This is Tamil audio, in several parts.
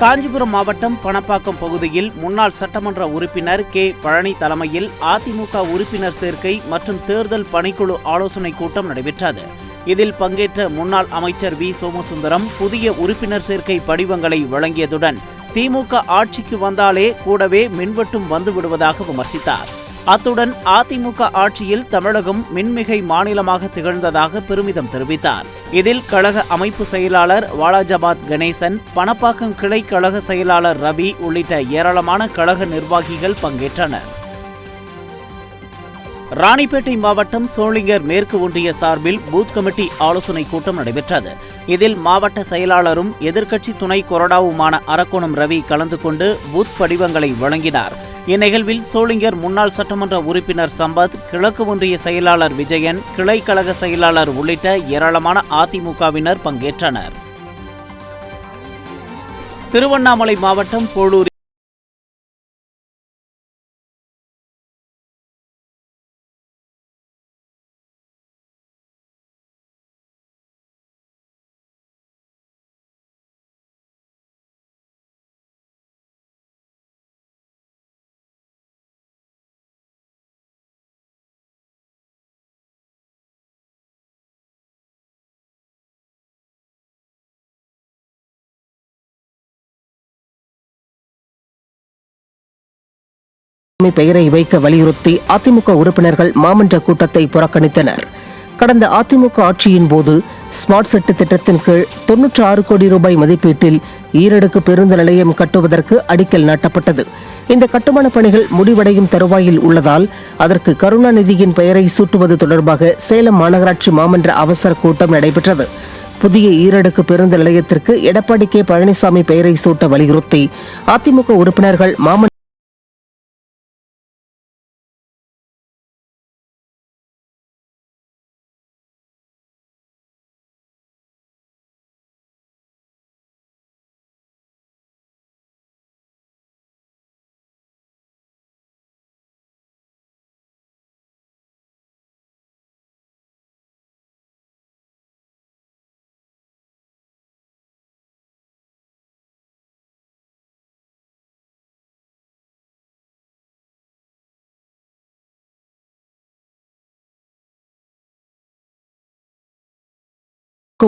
காஞ்சிபுரம் மாவட்டம் பணப்பாக்கம் பகுதியில் முன்னாள் சட்டமன்ற உறுப்பினர் கே பழனி தலைமையில் அதிமுக உறுப்பினர் சேர்க்கை மற்றும் தேர்தல் பணிக்குழு ஆலோசனைக் கூட்டம் நடைபெற்றது. இதில் பங்கேற்ற முன்னாள் அமைச்சர் வி சோமசுந்தரம் புதிய உறுப்பினர் சேர்க்கை படிவங்களை வழங்கியதுடன் திமுக ஆட்சிக்கு வந்தாலே கூடவே மின்வெட்டும் வந்துவிடுவதாக விமர்சித்தார். அத்துடன் அதிமுக ஆட்சியில் தமிழகம் மின்மிகை மாநிலமாக திகழ்ந்ததாக பெருமிதம் தெரிவித்தார். இதில் கழக அமைப்பு செயலாளர் வாலாஜாபாத் கணேசன், பணப்பாக்கம் கிளை கழக செயலாளர் ரவி உள்ளிட்ட ஏராளமான கழக நிர்வாகிகள் பங்கேற்றனர். ராணிப்பேட்டை மாவட்டம் சோளிங்கர் மேற்கு ஒன்றிய சார்பில் பூத் கமிட்டி ஆலோசனைக் கூட்டம் நடைபெற்றது. இதில் மாவட்ட செயலாளரும் எதிர்க்கட்சி துணை கொறடாவுமான அரக்கோணம் ரவி கலந்து கொண்டு பூத் படிவங்களை வழங்கினார். இந்நிகழ்வில் சோளிங்கர் முன்னாள் சட்டமன்ற உறுப்பினர் சம்பத், கிழக்கு ஒன்றிய செயலாளர் விஜயன், கிளை கழக செயலாளர் உள்ளிட்ட ஏராளமான அதிமுகவினர் பங்கேற்றனர். திருவண்ணாமலை மாவட்டம் போளூர் பெயரை வைக்க வலியுறுத்தி அதிமுக உறுப்பினர்கள் மாமன்ற கூட்டத்தை புறக்கணித்தனர். கடந்த அதிமுக ஆட்சியின் போது ஸ்மார்ட் சிட்டி திட்டத்தின் கீழ் 96 கோடி ரூபாய் மதிப்பீட்டில் ஈரடுக்கு பேருந்து நிலையம் கட்டுவதற்கு அடிக்கல் நாட்டப்பட்டது. இந்த கட்டுமான பணிகள் முடிவடையும் தருவாயில் உள்ளதால் அதற்கு கருணாநிதியின் பெயரை சூட்டுவது தொடர்பாக சேலம் மாநகராட்சி மாமன்ற அவசர கூட்டம் நடைபெற்றது. புதிய ஈரடுக்கு பேருந்து நிலையத்திற்கு எடப்பாடி கே பழனிசாமி பெயரை சூட்ட வலியுறுத்தி அதிமுக உறுப்பினர்கள் மாமன்ற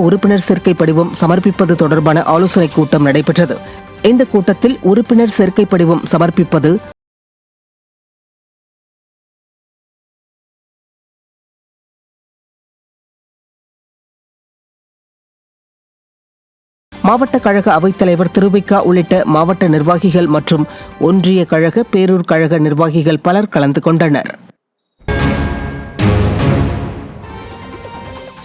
உறுப்பினர் சேர்க்கை படிவம் சமர்ப்பிப்பது தொடர்பான ஆலோசனைக் கூட்டம் நடைபெற்றது. இந்த கூட்டத்தில் உறுப்பினர் சேர்க்கை படிவம் சமர்ப்பிப்பது, மாவட்ட கழக அவைத்தலைவர் திருவிக்கா உள்ளிட்ட மாவட்ட நிர்வாகிகள் மற்றும் ஒன்றிய கழக, பேரூர் கழக நிர்வாகிகள் பலர் கலந்து கொண்டனர்.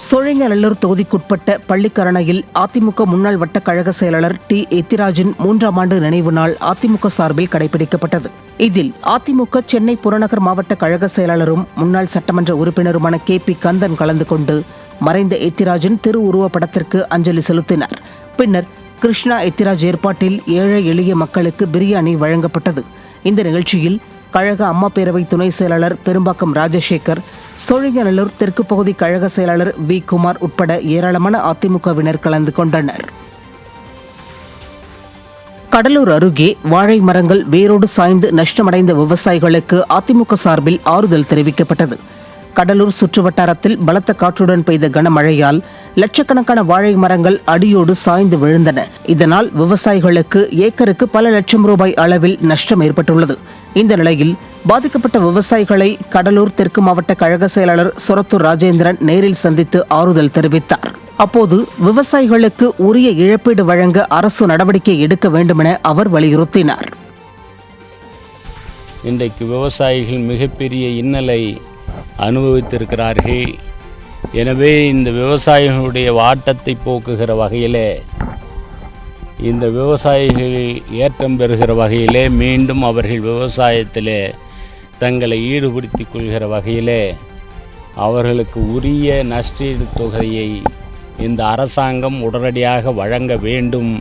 சோழிங்கநல்லூர் தொகுதிக்குட்பட்ட பள்ளிக்கரணையில் அதிமுக முன்னாள் வட்ட கழக செயலாளர் டி எத்திராஜின் 3ஆம் ஆண்டு நினைவு நாள் அதிமுக சார்பில் கடைபிடிக்கப்பட்டது. இதில் அதிமுக சென்னை புறநகர் மாவட்ட கழக செயலாளரும் முன்னாள் சட்டமன்ற உறுப்பினருமான கே.பி. கந்தன் கலந்து கொண்டு மறைந்த எத்திராஜின் திருவுருவ படத்திற்கு அஞ்சலி செலுத்தினார். பின்னர் கிருஷ்ணா எத்திராஜ் ஏற்பாட்டில் ஏழை எளிய மக்களுக்கு பிரியாணி வழங்கப்பட்டது. இந்த நிகழ்ச்சியில் கழக அம்மா பேரவை துணை செயலாளர் பெரும்பாக்கம் ராஜசேகர், சோழிங்கநல்லூர் தெற்கு பகுதி கழக செயலாளர் வி. குமார் உட்பட ஏராளமான அதிமுகவினர் கலந்து கொண்டனர். கடலூர் அருகே வாழை மரங்கள் வேரோடு சாய்ந்து நஷ்டமடைந்த விவசாயிகளுக்கு அதிமுக சார்பில் ஆறுதல் தெரிவிக்கப்பட்டது. கடலூர் சுற்றுவட்டாரத்தில் பலத்த காற்றுடன் பெய்த கனமழையால் லட்சக்கணக்கான வாழை மரங்கள் அடியோடு சாய்ந்து விழுந்தன. இதனால் விவசாயிகளுக்கு ஏக்கருக்கு பல லட்சம் ரூபாய் அளவில் நஷ்டம் ஏற்பட்டுள்ளது. இந்த நிலையில் பாதிக்கப்பட்ட விவசாயிகளை கடலூர் தெற்கு மாவட்ட கழக செயலாளர் சொரத்தூர் ராஜேந்திரன் நேரில் சந்தித்து ஆறுதல் தெரிவித்தார். அப்போது விவசாயிகளுக்கு உரிய இழப்பீடு வழங்க அரசு நடவடிக்கை எடுக்க வேண்டுமென அவர் வலியுறுத்தினார். இன்றைக்கு விவசாயிகள் மிகப்பெரிய இன்னலை அனுபவித்திருக்கிறார்கள். எனவே இந்த விவசாயிகளுடைய வாட்டத்தை போக்குகிற வகையிலே, இந்த விவசாயிகள் ஏற்றம் பெறுகிற வகையிலே, மீண்டும் அவர்கள் விவசாயத்திலே தங்களை ஈடுபடுத்திக் கொள்கிற வகையிலே அவர்களுக்கு உரிய நஷ்டஈடு தொகையை இந்த அரசாங்கம் உடனடியாக வழங்க வேண்டும்.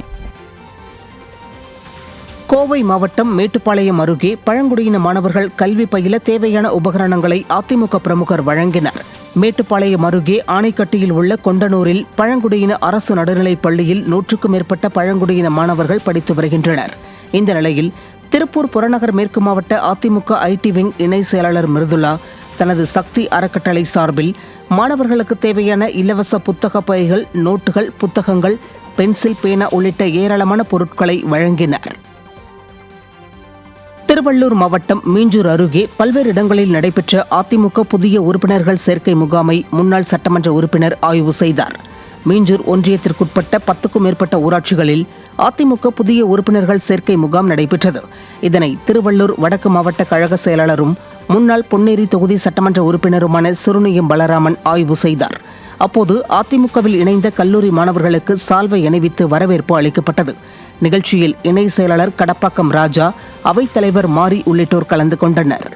கோவை மாவட்டம் மேட்டுப்பாளையம் அருகே பழங்குடியின மாணவர்கள் கல்வி பயில தேவையான உபகரணங்களை அதிமுக பிரமுகர் வழங்கினர். மேட்டுப்பாளையம் அருகே ஆனைக்கட்டியில் உள்ள கொண்டனூரில் பழங்குடியின அரசு நடுநிலைப் பள்ளியில் 100க்கும் மேற்பட்ட பழங்குடியின மாணவர்கள் படித்து வருகின்றனர். இந்த நிலையில் திருப்பூர் புறநகர் மேற்கு மாவட்ட அதிமுக ஐடி விங் இணை செயலாளர் மிருதுளா தனது சக்தி அறக்கட்டளை சார்பில் மாணவர்களுக்கு தேவையான இலவச புத்தக பைகள், நோட்டுகள், புத்தகங்கள், பென்சில், பேனா உள்ளிட்ட ஏராளமான பொருட்களை வழங்கினர். திருவள்ளூர் மாவட்டம் மீஞ்சூர் அருகே பல்வேறு இடங்களில் நடைபெற்ற அதிமுக புதிய உறுப்பினர்கள் சேர்க்கை முகாமை முன்னாள் சட்டமன்ற உறுப்பினர் ஆய்வு செய்தார். மீஞ்சூர் ஒன்றியத்திற்குட்பட்ட 10க்கும் மேற்பட்ட ஊராட்சிகளில் அதிமுக புதிய உறுப்பினர்கள் சேர்க்கை முகாம் நடைபெற்றது. இதனை திருவள்ளூர் வடக்கு மாவட்ட கழக செயலாளரும் முன்னாள் பொன்னேரி தொகுதி சட்டமன்ற உறுப்பினருமான சுருணியம் பலராமன் ஆய்வு செய்தார். அப்போது அதிமுகவில் இணைந்த கல்லூரி மாணவர்களுக்கு சால்வை அணிவித்து வரவேற்பு அளிக்கப்பட்டது. நிகழ்ச்சியில் இணை செயலாளர் கடப்பாக்கம் ராஜா, அவைத்தலைவர் மாரி உள்ளிட்டோர் கலந்து கொண்டனர்.